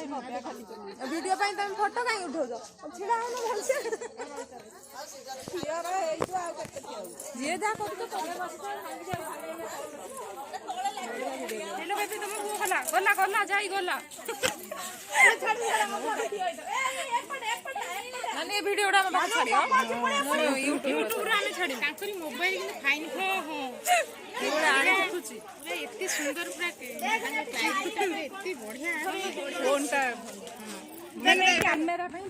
video पे तुम photo कहीं उठो छिड़ा जी जा गला गला जाई गला नहीं वीडियोटा हम बाहर छाड़ियो यूट्यूब रे हम छाड़ी कांकरी मोबाइल में फाइन हो हो एवढा आने उठुची एत्ती सुंदर पूरा क्लाइट एत्ती बढ़िया फोन टा कैमरा पे